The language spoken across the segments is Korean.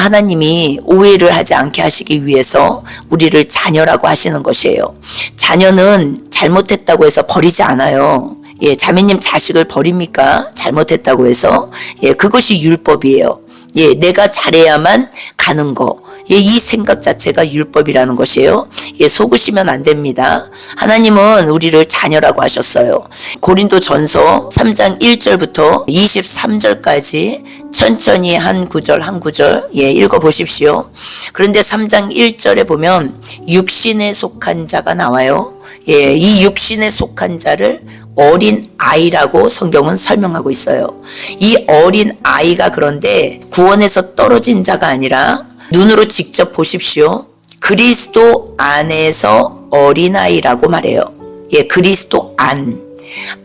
하나님이 오해를 하지 않게 하시기 위해서 우리를 자녀라고 하시는 것이에요. 자녀는 잘못했다고 해서 버리지 않아요. 예, 자매님 자식을 버립니까? 잘못했다고 해서. 예, 그것이 율법이에요. 예, 내가 잘해야만 가는 거. 예, 이 생각 자체가 율법이라는 것이에요. 예, 속으시면 안 됩니다. 하나님은 우리를 자녀라고 하셨어요. 고린도전서 3장 1절부터 23절까지 천천히 한 구절 한 구절 읽어보십시오. 그런데 3장 1절에 보면 육신에 속한 자가 나와요. 예, 이 육신에 속한 자를 어린 아이라고 성경은 설명하고 있어요. 이 어린 아이가 그런데 구원에서 떨어진 자가 아니라 눈으로 직접 보십시오. 그리스도 안에서 어린아이라고 말해요. 예, 그리스도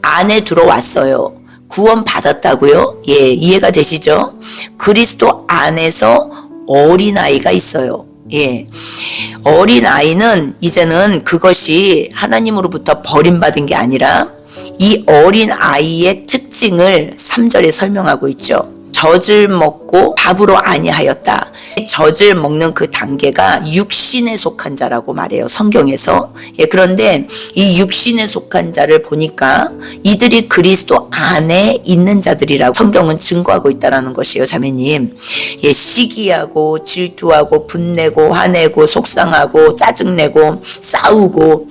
안에 들어왔어요. 구원 받았다고요? 예, 이해가 되시죠? 그리스도 안에서 어린아이가 있어요. 예, 어린아이는 이제는 그것이 하나님으로부터 버림받은 게 아니라 이 어린아이의 특징을 3절에 설명하고 있죠. 젖을 먹고 밥으로 아니하였다. 젖을 먹는 그 단계가 육신에 속한 자라고 말해요. 성경에서. 예, 그런데 이 육신에 속한 자를 보니까 이들이 그리스도 안에 있는 자들이라고 성경은 증거하고 있다는 것이에요. 자매님. 예, 시기하고 질투하고 분내고 화내고 속상하고 짜증내고 싸우고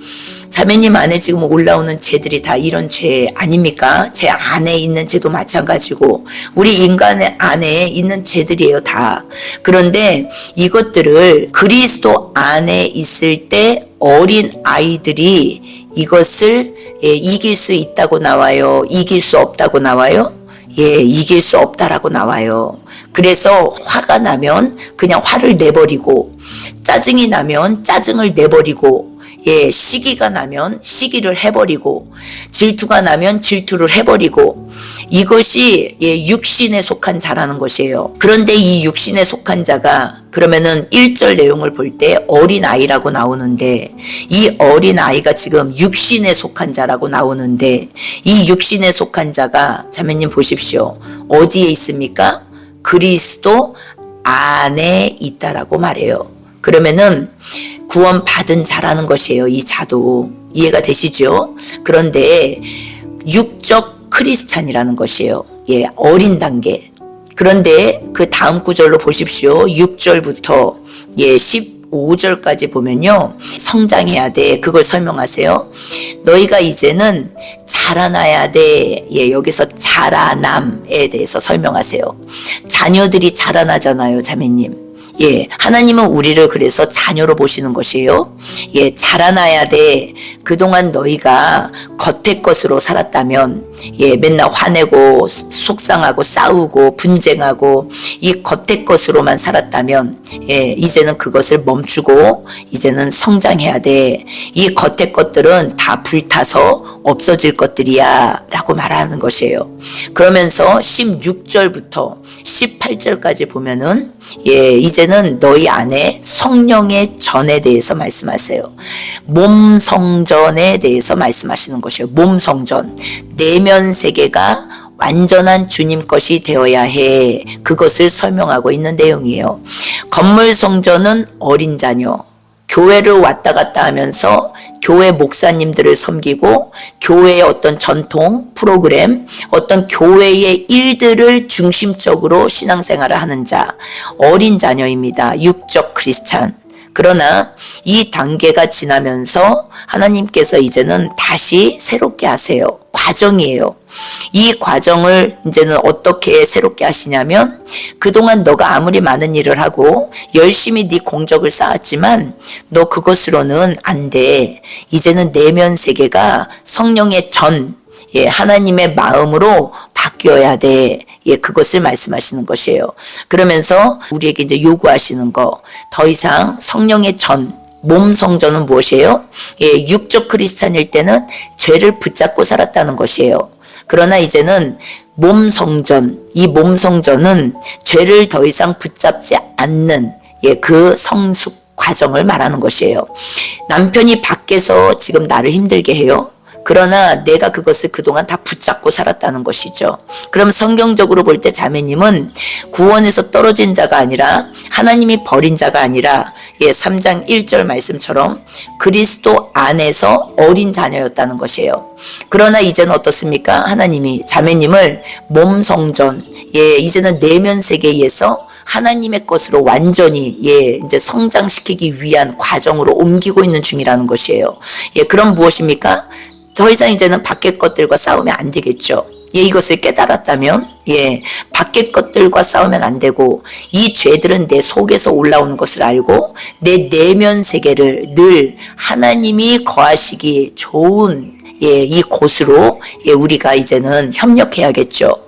자매님 안에 지금 올라오는 죄들이 다 이런 죄 아닙니까? 제 안에 있는 죄도 마찬가지고 우리 인간의 안에 있는 죄들이에요, 다. 그런데 이것들을 그리스도 안에 있을 때 어린 아이들이 이것을 이길 수 있다고 나와요? 이길 수 없다고 나와요? 예, 이길 수 없다라고 나와요. 그래서 화가 나면 그냥 화를 내버리고 짜증이 나면 짜증을 내버리고 예, 시기가 나면 시기를 해버리고 질투가 나면 질투를 해버리고 이것이 육신에 속한 자라는 것이에요. 그런데 이 육신에 속한 자가 그러면은 1절 내용을 볼 때 어린아이라고 나오는데 이 어린아이가 지금 육신에 속한 자라고 나오는데 이 육신에 속한 자가 자매님 보십시오. 어디에 있습니까? 그리스도 안에 있다라고 말해요. 그러면은 구원 받은 자라는 것이에요. 이 자도. 이해가 되시죠? 그런데 육적 크리스찬이라는 것이에요. 예, 어린 단계. 그런데 그 다음 구절로 보십시오. 6절부터 15절까지 보면요. 성장해야 돼. 그걸 설명하세요. 너희가 이제는 자라나야 돼. 예, 여기서 자라남에 대해서 설명하세요. 자녀들이 자라나잖아요, 자매님. 예, 하나님은 우리를 그래서 자녀로 보시는 것이에요. 예, 자라나야 돼. 그동안 너희가 겉의 것으로 살았다면, 예, 맨날 화내고, 속상하고, 싸우고, 분쟁하고, 이 겉의 것으로만 살았다면, 예, 이제는 그것을 멈추고, 이제는 성장해야 돼. 이 겉의 것들은 다 불타서 없어질 것들이야. 라고 말하는 것이에요. 그러면서 16절부터 18절까지 보면은, 예, 이제는 너희 안에 성령의 전에 대해서 말씀하세요. 몸 성전에 대해서 말씀하시는 것이에요. 몸 성전. 내면 세계가 완전한 주님 것이 되어야 해. 그것을 설명하고 있는 내용이에요. 건물 성전은 어린 자녀. 교회를 왔다 갔다 하면서 교회 목사님들을 섬기고 교회의 어떤 전통, 프로그램, 어떤 교회의 일들을 중심적으로 신앙생활을 하는 자, 어린 자녀입니다. 육적 크리스찬. 그러나 이 단계가 지나면서 하나님께서 이제는 다시 새롭게 하세요. 과정이에요. 이 과정을 이제는 어떻게 새롭게 하시냐면 그동안 너가 아무리 많은 일을 하고 열심히 네 공적을 쌓았지만 너 그것으로는 안 돼. 이제는 내면 세계가 성령의 전, 예, 하나님의 마음으로 바뀌어야 돼. 예, 그것을 말씀하시는 것이에요. 그러면서 우리에게 이제 요구하시는 거, 더 이상 성령의 전, 몸 성전은 무엇이에요? 예, 육적 크리스찬일 때는 죄를 붙잡고 살았다는 것이에요. 그러나 이제는 몸 성전, 이 몸 성전은 죄를 더 이상 붙잡지 않는 그 성숙 과정을 말하는 것이에요. 남편이 밖에서 지금 나를 힘들게 해요. 그러나 내가 그것을 그동안 다 붙잡고 살았다는 것이죠. 그럼 성경적으로 볼 때 자매님은 구원에서 떨어진 자가 아니라 하나님이 버린 자가 아니라 3장 1절 말씀처럼 그리스도 안에서 어린 자녀였다는 것이에요. 그러나 이제는 어떻습니까? 하나님이 자매님을 몸 성전, 이제는 내면 세계에서 하나님의 것으로 완전히 이제 성장시키기 위한 과정으로 옮기고 있는 중이라는 것이에요. 그럼 무엇입니까? 더 이상 이제는 밖의 것들과 싸우면 안 되겠죠. 이것을 깨달았다면 밖의 것들과 싸우면 안 되고, 이 죄들은 내 속에서 올라오는 것을 알고 내 내면 세계를 늘 하나님이 거하시기 좋은 이 곳으로 우리가 이제는 협력해야겠죠.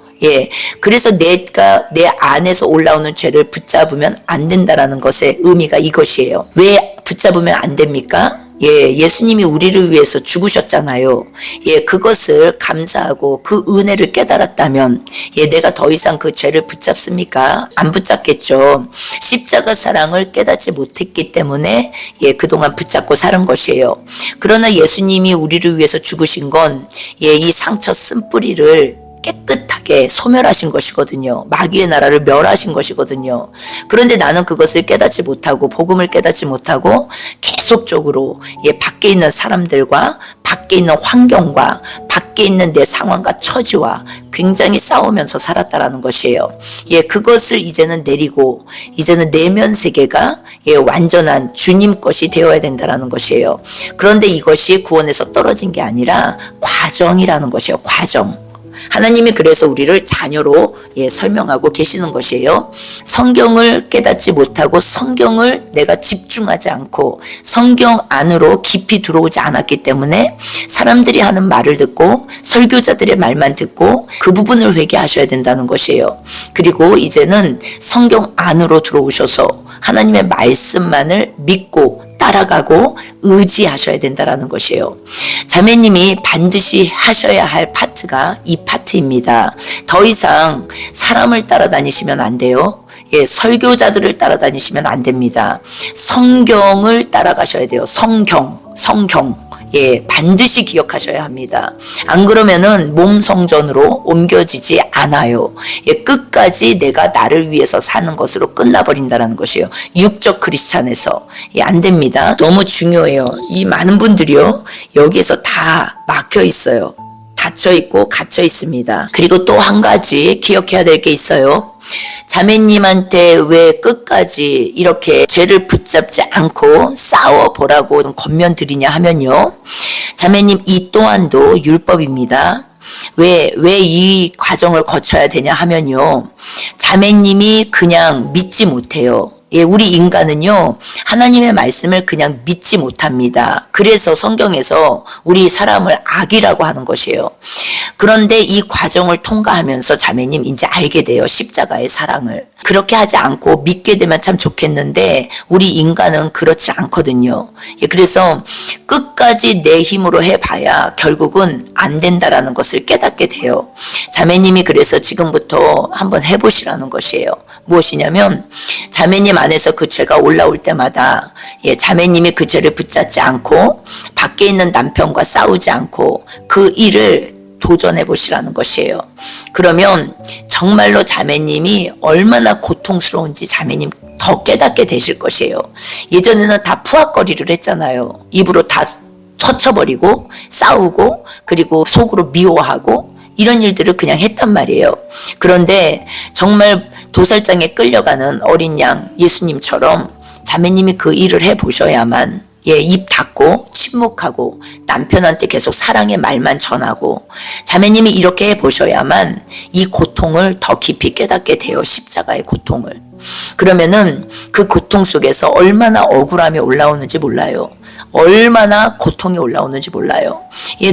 그래서 내가 내 안에서 올라오는 죄를 붙잡으면 안 된다라는 것의 의미가 이것이에요. 왜 붙잡으면 안 됩니까? 예수님이 우리를 위해서 죽으셨잖아요. 그것을 감사하고 그 은혜를 깨달았다면 내가 더 이상 그 죄를 붙잡습니까? 안 붙잡겠죠. 십자가 사랑을 깨닫지 못했기 때문에 그동안 붙잡고 사는 것이에요. 그러나 예수님이 우리를 위해서 죽으신 건 이 상처 쓴뿌리를 깨끗하게 소멸하신 것이거든요. 마귀의 나라를 멸하신 것이거든요. 그런데 나는 그것을 깨닫지 못하고, 복음을 깨닫지 못하고 계속적으로 밖에 있는 사람들과 밖에 있는 환경과 밖에 있는 내 상황과 처지와 굉장히 싸우면서 살았다라는 것이에요. 그것을 이제는 내리고 이제는 내면 세계가 완전한 주님 것이 되어야 된다라는 것이에요. 그런데 이것이 구원에서 떨어진 게 아니라 과정이라는 것이에요. 과정. 하나님이 그래서 우리를 자녀로 설명하고 계시는 것이에요. 성경을 깨닫지 못하고 성경을 내가 집중하지 않고 성경 안으로 깊이 들어오지 않았기 때문에 사람들이 하는 말을 듣고 설교자들의 말만 듣고 그 부분을 회개하셔야 된다는 것이에요. 그리고 이제는 성경 안으로 들어오셔서 하나님의 말씀만을 믿고 따라가고 의지하셔야 된다라는 것이에요. 자매님이 반드시 하셔야 할 파트가 이 파트입니다. 더 이상 사람을 따라다니시면 안 돼요. 설교자들을 따라다니시면 안 됩니다. 성경을 따라가셔야 돼요. 성경. 반드시 기억하셔야 합니다. 안 그러면은 몸 성전으로 옮겨지지 않아요. 끝까지 내가 나를 위해서 사는 것으로 끝나버린다는 것이에요. 육적 크리스찬에서. 안 됩니다. 너무 중요해요. 이 많은 분들이요, 여기에서 다 막혀 있어요. 닫혀 있고 갇혀 있습니다. 그리고 또 한 가지 기억해야 될 게 있어요. 자매님한테 왜 끝까지 이렇게 죄를 붙잡지 않고 싸워보라고 권면 드리냐 하면요, 자매님 이 또한도 율법입니다. 왜 이 과정을 거쳐야 되냐 하면요, 자매님이 그냥 믿지 못해요. 우리 인간은요, 하나님의 말씀을 그냥 믿지 못합니다. 그래서 성경에서 우리 사람을 악이라고 하는 것이에요. 그런데 이 과정을 통과하면서 자매님 이제 알게 돼요. 십자가의 사랑을. 그렇게 하지 않고 믿게 되면 참 좋겠는데 우리 인간은 그렇지 않거든요. 그래서 끝까지 내 힘으로 해봐야 결국은 안 된다라는 것을 깨닫게 돼요. 자매님이 그래서 지금부터 한번 해보시라는 것이에요. 무엇이냐면, 자매님 안에서 그 죄가 올라올 때마다 자매님이 그 죄를 붙잡지 않고 밖에 있는 남편과 싸우지 않고 그 일을 도전해 보시라는 것이에요. 그러면 정말로 자매님이 얼마나 고통스러운지 자매님 더 깨닫게 되실 것이에요. 예전에는 다 푸악거리를 했잖아요. 입으로 다 터쳐버리고 싸우고 그리고 속으로 미워하고 이런 일들을 그냥 했단 말이에요. 그런데 정말 도살장에 끌려가는 어린 양 예수님처럼 자매님이 그 일을 해보셔야만 입 닫고 침묵하고 남편한테 계속 사랑의 말만 전하고 자매님이 이렇게 해보셔야만 이 고통을 더 깊이 깨닫게 돼요. 십자가의 고통을. 그러면은 그 고통 속에서 얼마나 억울함이 올라오는지 몰라요. 얼마나 고통이 올라오는지 몰라요.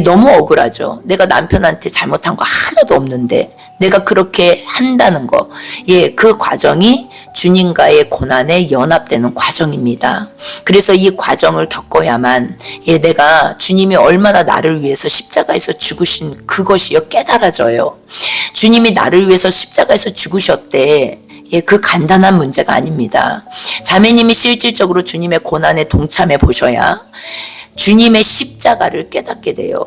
너무 억울하죠. 내가 남편한테 잘못한 거 하나도 없는데 내가 그렇게 한다는 거. 그 과정이 주님과의 고난에 연합되는 과정입니다. 그래서 이 과정을 겪어야만 내가 주님이 얼마나 나를 위해서 십자가에서 죽으신 그것이요 깨달아져요. 주님이 나를 위해서 십자가에서 죽으셨대. 그 간단한 문제가 아닙니다. 자매님이 실질적으로 주님의 고난에 동참해 보셔야 주님의 십자가를 깨닫게 돼요.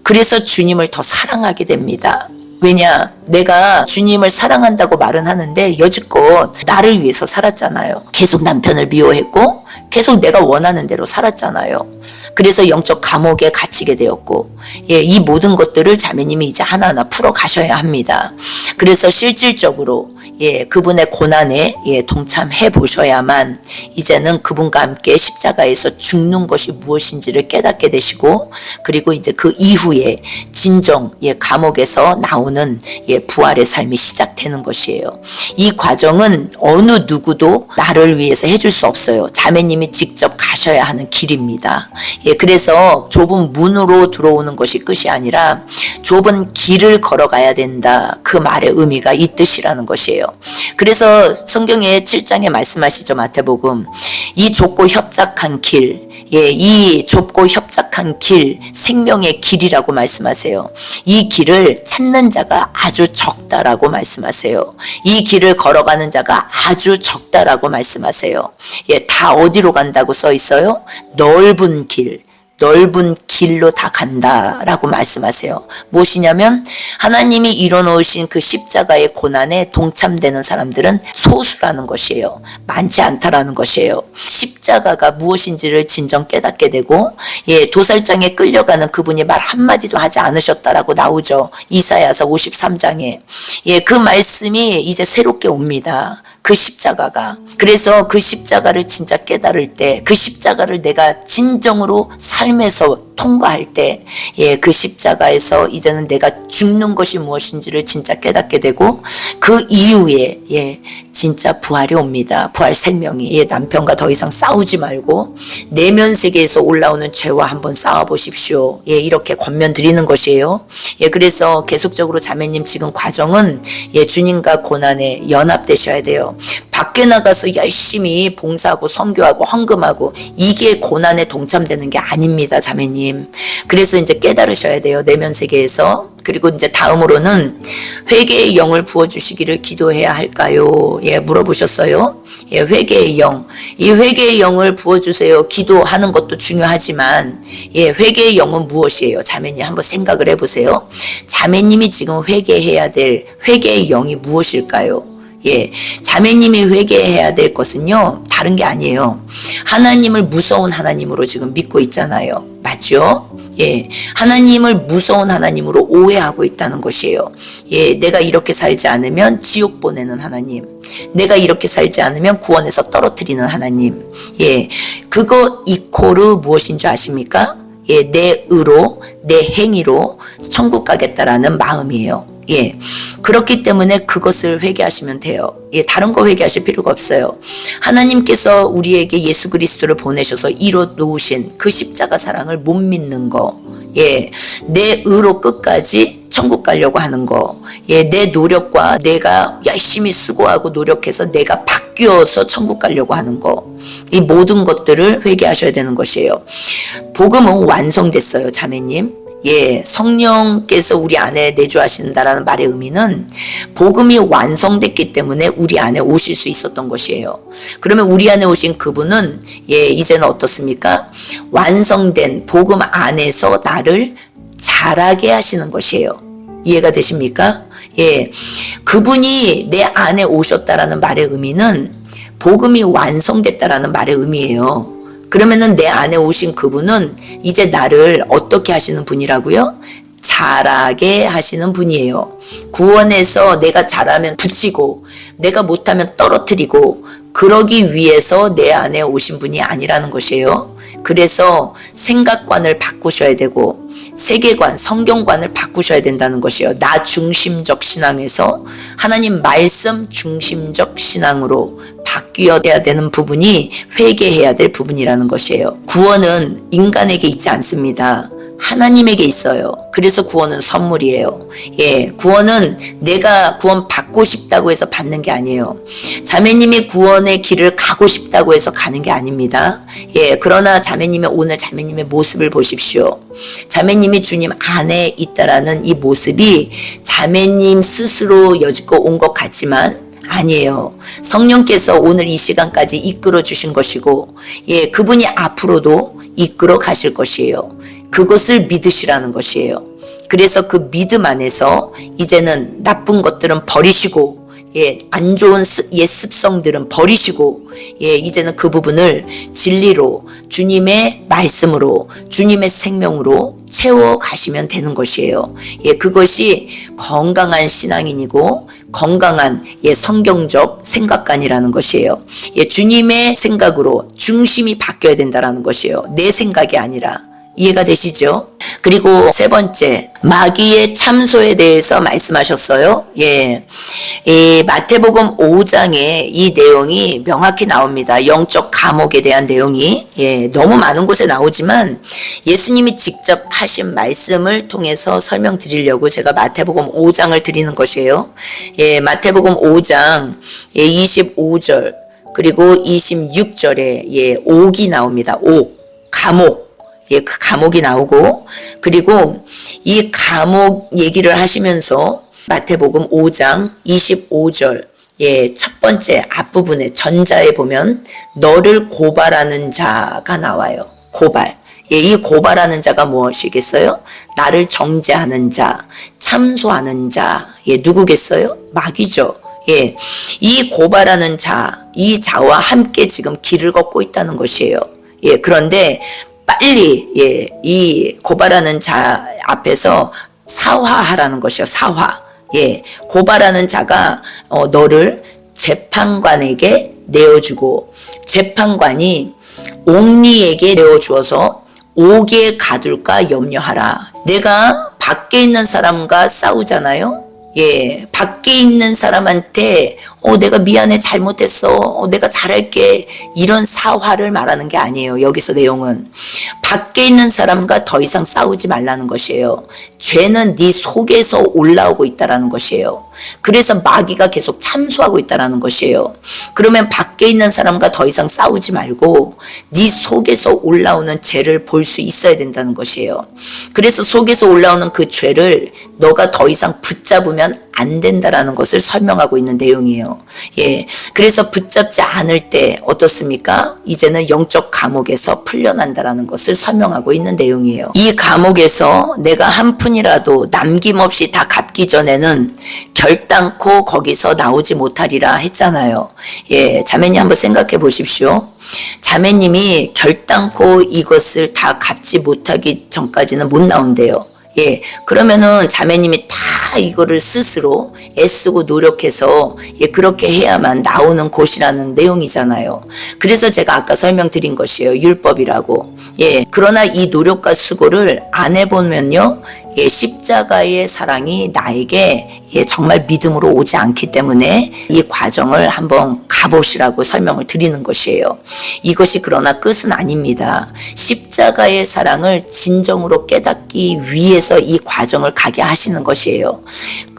그래서 주님을 더 사랑하게 됩니다. 왜냐? 내가 주님을 사랑한다고 말은 하는데 여지껏 나를 위해서 살았잖아요. 계속 남편을 미워했고 계속 내가 원하는 대로 살았잖아요. 그래서 영적 감옥에 갇히게 되었고, 이 모든 것들을 자매님이 이제 하나하나 풀어 가셔야 합니다. 그래서 실질적으로 그분의 고난에 동참해 보셔야만 이제는 그분과 함께 십자가에서 죽는 것이 무엇인지를 깨닫게 되시고, 그리고 이제 그 이후에 진정 감옥에서 나오는 부활의 삶이 시작되는 것이에요. 이 과정은 어느 누구도 나를 위해서 해줄 수 없어요. 자매님이 직접 가셔야 하는 길입니다. 그래서 좁은 문으로 들어오는 것이 끝이 아니라 좁은 길을 걸어가야 된다. 그 말의 의미가 이 뜻이라는 것이에요. 그래서 성경의 7장에 말씀하시죠. 마태복음. 이 좁고 협착한 길, 이 좁고 협착한 길, 생명의 길이라고 말씀하세요. 이 길을 찾는 자가 아주 적다라고 말씀하세요. 이 길을 걸어가는 자가 아주 적다라고 말씀하세요. 다 어디로 간다고 써 있어요? 넓은 길. 넓은 길로 다 간다라고 말씀하세요. 무엇이냐면 하나님이 이뤄놓으신 그 십자가의 고난에 동참되는 사람들은 소수라는 것이에요. 많지 않다라는 것이에요. 십자가가 무엇인지를 진정 깨닫게 되고, 도살장에 끌려가는 그분이 말 한마디도 하지 않으셨다라고 나오죠. 이사야서 53장에. 그 말씀이 이제 새롭게 옵니다. 그 십자가가. 그래서 그 십자가를 진짜 깨달을 때, 그 십자가를 내가 진정으로 삶에서 통과할 때, 그 십자가에서 이제는 내가 죽는 것이 무엇인지를 진짜 깨닫게 되고, 그 이후에 진짜 부활이 옵니다. 부활 생명이. 남편과 더 이상 싸우지 말고 내면 세계에서 올라오는 죄와 한번 싸워 보십시오. 이렇게 권면 드리는 것이에요. 그래서 계속적으로 자매님 지금 과정은 주님과 고난에 연합되셔야 돼요. 밖에 나가서 열심히 봉사하고 선교하고 헌금하고 이게 고난에 동참되는 게 아닙니다, 자매님. 그래서 이제 깨달으셔야 돼요, 내면 세계에서. 그리고 이제 다음으로는 회개의 영을 부어주시기를 기도해야 할까요? 물어보셨어요. 회개의 영. 이 회개의 영을 부어주세요. 기도하는 것도 중요하지만, 회개의 영은 무엇이에요? 자매님 한번 생각을 해보세요. 자매님이 지금 회개해야 될 회개의 영이 무엇일까요? 자매님이 회개해야 될 것은요, 다른 게 아니에요. 하나님을 무서운 하나님으로 지금 믿고 있잖아요. 맞죠? 하나님을 무서운 하나님으로 오해하고 있다는 것이에요. 내가 이렇게 살지 않으면 지옥 보내는 하나님. 내가 이렇게 살지 않으면 구원에서 떨어뜨리는 하나님. 그거 이코르 무엇인 줄 아십니까? 내 의로, 내 행위로 천국 가겠다라는 마음이에요. 그렇기 때문에 그것을 회개하시면 돼요. 다른 거 회개하실 필요가 없어요. 하나님께서 우리에게 예수 그리스도를 보내셔서 이뤄 놓으신 그 십자가 사랑을 못 믿는 거, 내 의로 끝까지 천국 가려고 하는 거, 내 노력과 내가 열심히 수고하고 노력해서 내가 바뀌어서 천국 가려고 하는 거, 이 모든 것들을 회개하셔야 되는 것이에요. 복음은 완성됐어요, 자매님. 성령께서 우리 안에 내주하신다라는 말의 의미는 복음이 완성됐기 때문에 우리 안에 오실 수 있었던 것이에요. 그러면 우리 안에 오신 그분은 이제는 어떻습니까? 완성된 복음 안에서 나를 자라게 하시는 것이에요. 이해가 되십니까? 그분이 내 안에 오셨다라는 말의 의미는 복음이 완성됐다라는 말의 의미예요. 그러면은 내 안에 오신 그분은 이제 나를 어떻게 하시는 분이라고요? 자라게 하시는 분이에요. 구원에서 내가 잘하면 붙이고 내가 못하면 떨어뜨리고 그러기 위해서 내 안에 오신 분이 아니라는 것이에요. 그래서 생각관을 바꾸셔야 되고 세계관, 성경관을 바꾸셔야 된다는 것이에요. 나 중심적 신앙에서 하나님 말씀 중심적 신앙으로 바뀌어야 되는 부분이 회개해야 될 부분이라는 것이에요. 구원은 인간에게 있지 않습니다. 하나님에게 있어요. 그래서 구원은 선물이에요. 구원은 내가 구원 받고 싶다고 해서 받는 게 아니에요. 자매님이 구원의 길을 가고 싶다고 해서 가는 게 아닙니다. 그러나 자매님의 오늘 자매님의 모습을 보십시오. 자매님이 주님 안에 있다라는 이 모습이 자매님 스스로 여지껏 온 것 같지만 아니에요. 성령께서 오늘 이 시간까지 이끌어 주신 것이고, 그분이 앞으로도 이끌어 가실 것이에요. 그것을 믿으시라는 것이에요. 그래서 그 믿음 안에서 이제는 나쁜 것들은 버리시고, 안 좋은 옛 습성들은 버리시고, 이제는 그 부분을 진리로, 주님의 말씀으로, 주님의 생명으로 채워 가시면 되는 것이에요. 그것이 건강한 신앙인이고 건강한 성경적 생각관이라는 것이에요. 주님의 생각으로 중심이 바뀌어야 된다는 것이에요. 내 생각이 아니라. 이해가 되시죠? 그리고 세 번째, 마귀의 참소에 대해서 말씀하셨어요. 마태복음 5장에 이 내용이 명확히 나옵니다. 영적 감옥에 대한 내용이 너무 많은 곳에 나오지만 예수님이 직접 하신 말씀을 통해서 설명드리려고 제가 마태복음 5장을 드리는 것이에요. 마태복음 5장 25절 그리고 26절에 옥이 나옵니다. 옥, 감옥. 그 감옥이 나오고, 그리고 이 감옥 얘기를 하시면서 마태복음 5장 25절 첫 번째 앞부분에 전자에 보면 너를 고발하는 자가 나와요. 고발. 이 고발하는 자가 무엇이겠어요? 나를 정죄하는 자, 참소하는 자. 누구겠어요? 마귀죠. 이 고발하는 자, 이 자와 함께 지금 길을 걷고 있다는 것이에요. 그런데 빨리 이 고발하는 자 앞에서 사화하라는 것이요. 사화. 고발하는 자가 너를 재판관에게 내어주고 재판관이 옥리에게 내어주어서 옥에 가둘까 염려하라. 내가 밖에 있는 사람과 싸우잖아요. 밖에 있는 사람한테 내가 미안해, 잘못했어, 내가 잘할게, 이런 사화를 말하는 게 아니에요. 여기서 내용은 밖에 있는 사람과 더 이상 싸우지 말라는 것이에요. 죄는 네 속에서 올라오고 있다라는 것이에요. 그래서 마귀가 계속 참소하고 있다라는 것이에요. 그러면 밖에 있는 사람과 더 이상 싸우지 말고 네 속에서 올라오는 죄를 볼 수 있어야 된다는 것이에요. 그래서 속에서 올라오는 그 죄를 너가 더 이상 붙잡으면 안 된다라는 것을 설명하고 있는 내용이에요. 그래서 붙잡지 않을 때 어떻습니까? 이제는 영적 감옥에서 풀려난다라는 것을 설명하고 있는 내용이에요. 이 감옥에서 내가 한 푼이라도 남김없이 다 갚기 전에는 결단코 거기서 나오지 못하리라 했잖아요. 자매님 한번 생각해 보십시오. 자매님이 결단코 이것을 다 갚지 못하기 전까지는 못 나온대요. 그러면은 자매님이 다 이거를 스스로 애쓰고 노력해서 그렇게 해야만 나오는 곳이라는 내용이잖아요. 그래서 제가 아까 설명드린 것이에요. 율법이라고. 그러나 이 노력과 수고를 안 해보면요, 십자가의 사랑이 나에게 정말 믿음으로 오지 않기 때문에 이 과정을 한번 가보시라고 설명을 드리는 것이에요. 이것이 그러나 끝은 아닙니다. 십자가의 사랑을 진정으로 깨닫기 위해서 이 과정을 가게 하시는 것이에요.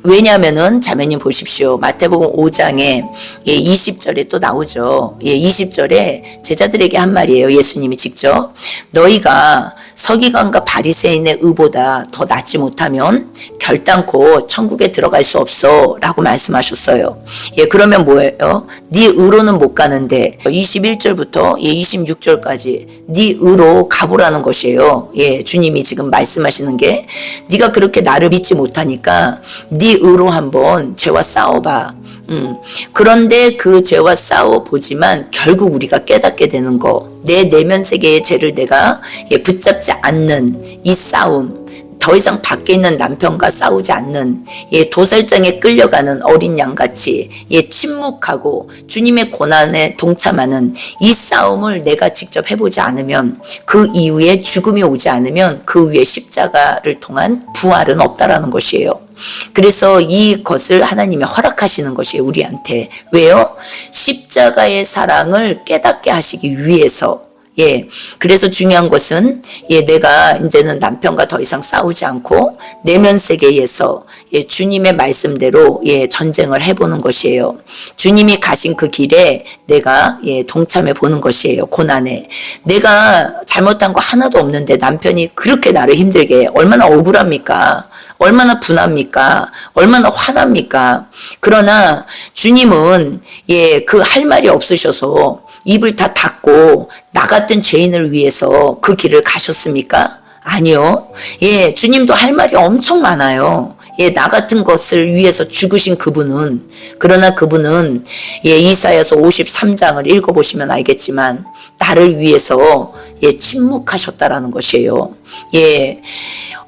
왜냐하면은 자매님 보십시오. 마태복음 5장에 20절에 또 나오죠. 20절에 제자들에게 한 말이에요. 예수님이 직접 너희가 서기관과 바리새인의 의보다 더 낫지 못하면 결단코 천국에 들어갈 수 없어 라고 말씀하셨어요. 그러면 뭐예요? 네 의로는 못 가는데 21절부터 26절까지 네 의로 가보라는 것이에요. 주님이 지금 말씀하시는 게 네가 그렇게 나를 믿지 못하니까 네 의로 한번 죄와 싸워봐. 그런데 그 죄와 싸워보지만 결국 우리가 깨닫게 되는 거, 내 내면 세계의 죄를 내가 붙잡지 않는 이 싸움, 더 이상 밖에 있는 남편과 싸우지 않는 도살장에 끌려가는 어린 양같이 침묵하고 주님의 고난에 동참하는 이 싸움을 내가 직접 해보지 않으면, 그 이후에 죽음이 오지 않으면 그 위에 십자가를 통한 부활은 없다라는 것이에요. 그래서 이것을 하나님이 허락하시는 것이에요, 우리한테. 왜요? 십자가의 사랑을 깨닫게 하시기 위해서. 그래서 중요한 것은 내가 이제는 남편과 더 이상 싸우지 않고 내면 세계에서 주님의 말씀대로 전쟁을 해보는 것이에요. 주님이 가신 그 길에 내가 동참해 보는 것이에요. 고난에 내가 잘못한 거 하나도 없는데 남편이 그렇게 나를 힘들게 해. 얼마나 억울합니까? 얼마나 분합니까? 얼마나 화납니까? 그러나 주님은 그 할 말이 없으셔서 입을 다 닫고 나 같은 죄인을 위해서 그 길을 가셨습니까? 아니요. 예, 주님도 할 말이 엄청 많아요. 예, 나 같은 것을 위해서 죽으신 그분은, 그러나 그분은, 예, 이사야서 53장을 읽어보시면 알겠지만, 나를 위해서, 예, 침묵하셨다라는 것이에요. 예,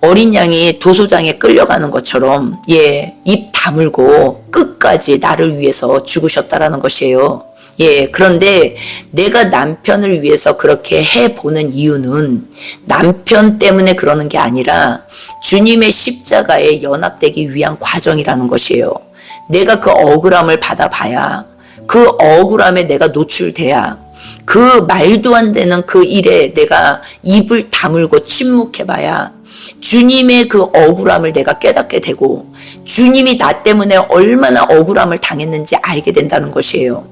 어린 양이 도소장에 끌려가는 것처럼, 예, 입 다물고 끝까지 나를 위해서 죽으셨다라는 것이에요. 예, 그런데 내가 남편을 위해서 그렇게 해보는 이유는 남편 때문에 그러는 게 아니라 주님의 십자가에 연합되기 위한 과정이라는 것이에요. 내가 그 억울함을 받아봐야, 그 억울함에 내가 노출돼야, 그 말도 안 되는 그 일에 내가 입을 다물고 침묵해봐야 주님의 그 억울함을 내가 깨닫게 되고 주님이 나 때문에 얼마나 억울함을 당했는지 알게 된다는 것이에요.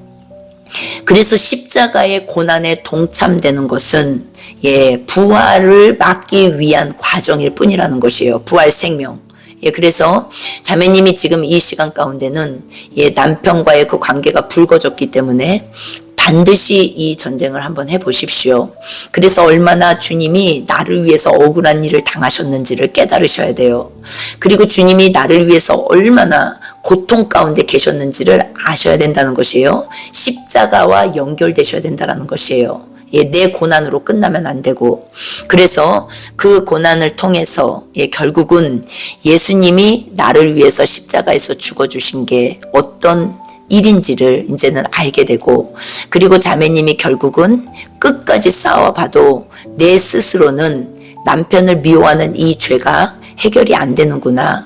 그래서 십자가의 고난에 동참되는 것은, 예, 부활을 막기 위한 과정일 뿐이라는 것이에요. 부활 생명. 예, 그래서 자매님이 지금 이 시간 가운데는, 예, 남편과의 그 관계가 불거졌기 때문에 반드시 이 전쟁을 한번 해보십시오. 그래서 얼마나 주님이 나를 위해서 억울한 일을 당하셨는지를 깨달으셔야 돼요. 그리고 주님이 나를 위해서 얼마나 고통 가운데 계셨는지를 아셔야 된다는 것이에요. 십자가와 연결되셔야 된다는 것이에요. 예, 내 고난으로 끝나면 안 되고, 그래서 그 고난을 통해서, 예, 결국은 예수님이 나를 위해서 십자가에서 죽어주신 게 어떤 일인지를 이제는 알게 되고, 그리고 자매님이 결국은 끝까지 싸워봐도 내 스스로는 남편을 미워하는 이 죄가 해결이 안 되는구나.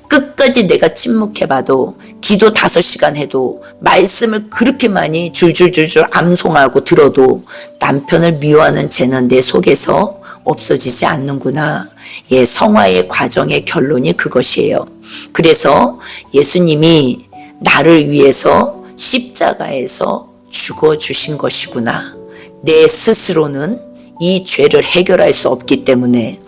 끝까지 내가 침묵해봐도, 기도 5시간 해도, 말씀을 그렇게 많이 줄줄줄줄 암송하고 들어도 남편을 미워하는 죄는 내 속에서 없어지지 않는구나. 예, 성화의 과정의 결론이 그것이에요. 그래서 예수님이 나를 위해서 십자가에서 죽어주신 것이구나. 내 스스로는 이 죄를 해결할 수 없기 때문에,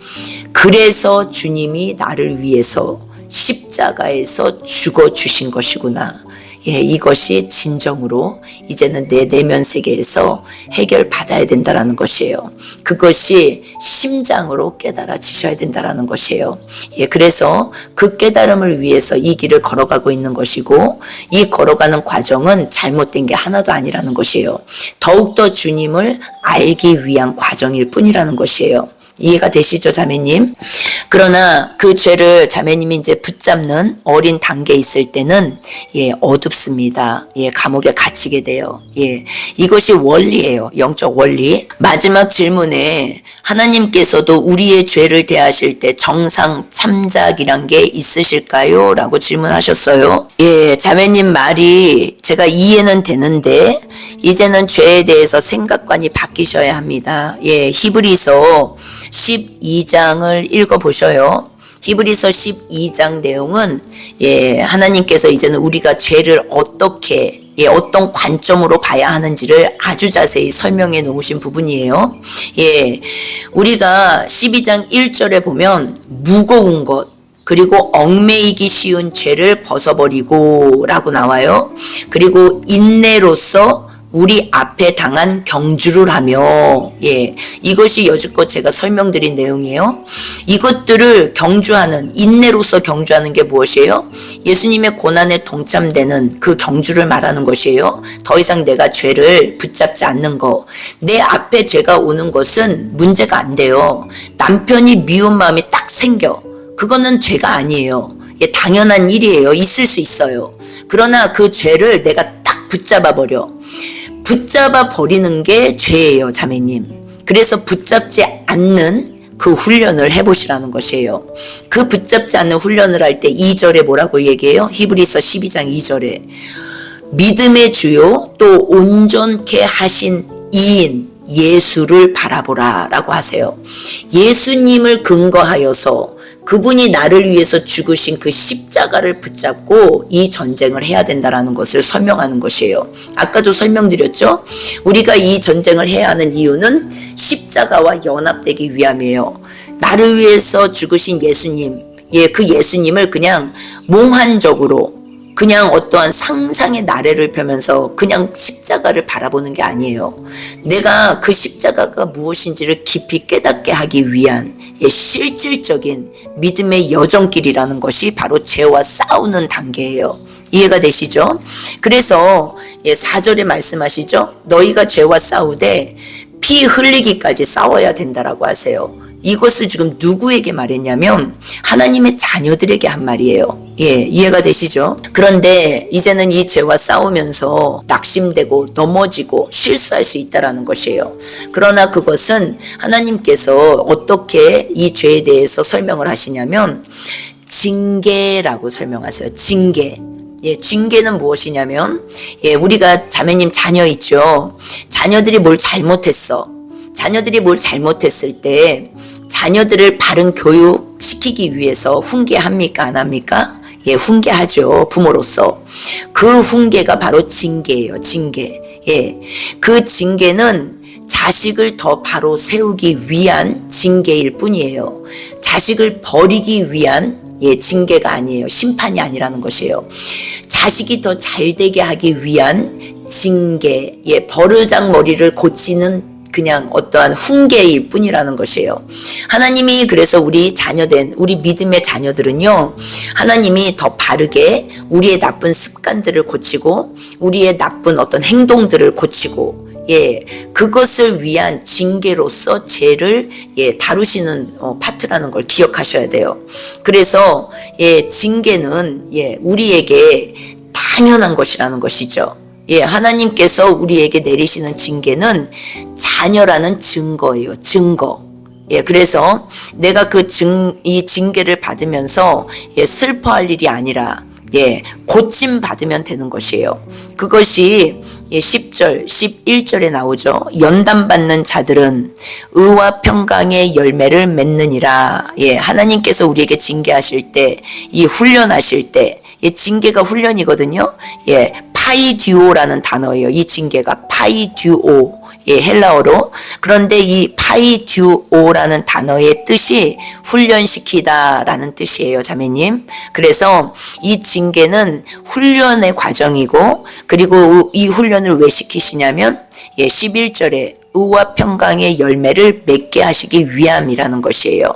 그래서 주님이 나를 위해서 십자가에서 죽어주신 것이구나. 예, 이것이 진정으로 이제는 내 내면 세계에서 해결받아야 된다는 것이에요. 그것이 심장으로 깨달아지셔야 된다는 것이에요. 예, 그래서 그 깨달음을 위해서 이 길을 걸어가고 있는 것이고, 이 걸어가는 과정은 잘못된 게 하나도 아니라는 것이에요. 더욱더 주님을 알기 위한 과정일 뿐이라는 것이에요. 이해가 되시죠, 자매님? 그러나 그 죄를 자매님이 이제 붙잡는 어린 단계에 있을 때는, 예, 어둡습니다. 예, 감옥에 갇히게 돼요. 예, 이것이 원리예요. 영적 원리. 마지막 질문에 하나님께서도 우리의 죄를 대하실 때 정상 참작이란 게 있으실까요? 라고 질문하셨어요. 예, 자매님 말이 제가 이해는 되는데 이제는 죄에 대해서 생각관이 바뀌셔야 합니다. 예, 히브리서 12장을 읽어보셔요. 히브리서 12장 내용은, 예, 하나님께서 이제는 우리가 죄를 어떻게, 예, 어떤 관점으로 봐야 하는지를 아주 자세히 설명해 놓으신 부분이에요. 예, 우리가 12장 1절에 보면 무거운 것, 그리고 얽매이기 쉬운 죄를 벗어버리고 라고 나와요. 그리고 인내로서 우리 앞에 당한 경주를 하며, 예, 이것이 여지껏 제가 설명드린 내용이에요. 이것들을 경주하는, 인내로서 경주하는 게 무엇이에요? 예수님의 고난에 동참되는 그 경주를 말하는 것이에요. 더 이상 내가 죄를 붙잡지 않는 거. 내 앞에 죄가 오는 것은 문제가 안 돼요. 남편이 미운 마음이 딱 생겨. 그거는 죄가 아니에요. 예, 당연한 일이에요. 있을 수 있어요. 그러나 그 죄를 내가 딱 붙잡아 버려. 붙잡아 버리는 게 죄예요, 자매님. 그래서 붙잡지 않는 그 훈련을 해보시라는 것이에요. 그 붙잡지 않는 훈련을 할 때 2절에 뭐라고 얘기해요? 히브리서 12장 2절에 믿음의 주요 또 온전케 하신 이인 예수를 바라보라 라고 하세요. 예수님을 근거하여서 그분이 나를 위해서 죽으신 그 십자가를 붙잡고 이 전쟁을 해야 된다는 것을 설명하는 것이에요. 아까도 설명드렸죠? 우리가 이 전쟁을 해야 하는 이유는 십자가와 연합되기 위함이에요. 나를 위해서 죽으신 예수님, 예, 그 예수님을 그냥 몽환적으로, 그냥 어떠한 상상의 나래를 펴면서 그냥 십자가를 바라보는 게 아니에요. 내가 그 십자가가 무엇인지를 깊이 깨닫게 하기 위한 실질적인 믿음의 여정길이라는 것이 바로 죄와 싸우는 단계예요. 이해가 되시죠? 그래서 4절에 말씀하시죠. 너희가 죄와 싸우되 피 흘리기까지 싸워야 된다라고 하세요. 이것을 지금 누구에게 말했냐면 하나님의 자녀들에게 한 말이에요. 이해가 되시죠? 그런데 이제는 이 죄와 싸우면서 낙심되고 넘어지고 실수할 수 있다라는 것이에요. 그러나 그것은 하나님께서 어떻게 이 죄에 대해서 설명을 하시냐면 징계라고 설명하세요. 징계. 징계는 무엇이냐면 우리가 자매님 자녀 있죠. 자녀들이 뭘 잘못했어. 자녀들이 뭘 잘못했을 때 자녀들을 바른 교육 시키기 위해서 훈계합니까? 안 합니까? 훈계하죠. 부모로서. 그 훈계가 바로 징계예요. 징계. 그 징계는 자식을 더 바로 세우기 위한 징계일 뿐이에요. 자식을 버리기 위한 징계가 아니에요. 심판이 아니라는 것이에요. 자식이 더 잘되게 하기 위한 징계, 버르장머리를 고치는 그냥 어떠한 훈계일 뿐이라는 것이에요. 하나님이 그래서 우리 자녀된 우리 믿음의 자녀들은요, 하나님이 더 바르게 우리의 나쁜 습관들을 고치고 우리의 나쁜 어떤 행동들을 고치고 그것을 위한 징계로서 죄를 다루시는 파트라는 걸 기억하셔야 돼요. 그래서 징계는 우리에게 당연한 것이라는 것이죠. 하나님께서 우리에게 내리시는 징계는 자녀라는 증거예요. 증거. 그래서 내가 이 징계를 받으면서 슬퍼할 일이 아니라 고침 받으면 되는 것이에요. 그것이 10절, 11절에 나오죠. 연단받는 자들은 의와 평강의 열매를 맺느니라. 하나님께서 우리에게 징계하실 때, 이 훈련하실 때, 징계가 훈련이거든요. 파이듀오라는 단어예요. 이 징계가 파이듀오. 헬라어로. 그런데 이 파이듀오라는 단어의 뜻이 훈련시키다 라는 뜻이에요, 자매님. 그래서 이 징계는 훈련의 과정이고, 그리고 이 훈련을 왜 시키시냐면 11절에 의와 평강의 열매를 맺게 하시기 위함이라는 것이에요.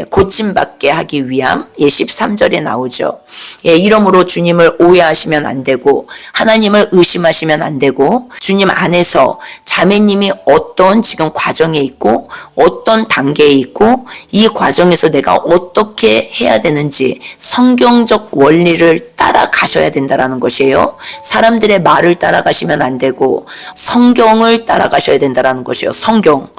고침받게 하기 위함. 13절에 나오죠. 이러므로 주님을 오해하시면 안 되고 하나님을 의심하시면 안 되고 주님 안에서 자매님이 어떤 지금 과정에 있고 어떤 단계에 있고 이 과정에서 내가 어떻게 해야 되는지 성경적 원리를 따라가셔야 된다라는 것이에요. 사람들의 말을 따라가시면 안 되고 성경을 따라가셔야 된다라는 것이에요. 성경.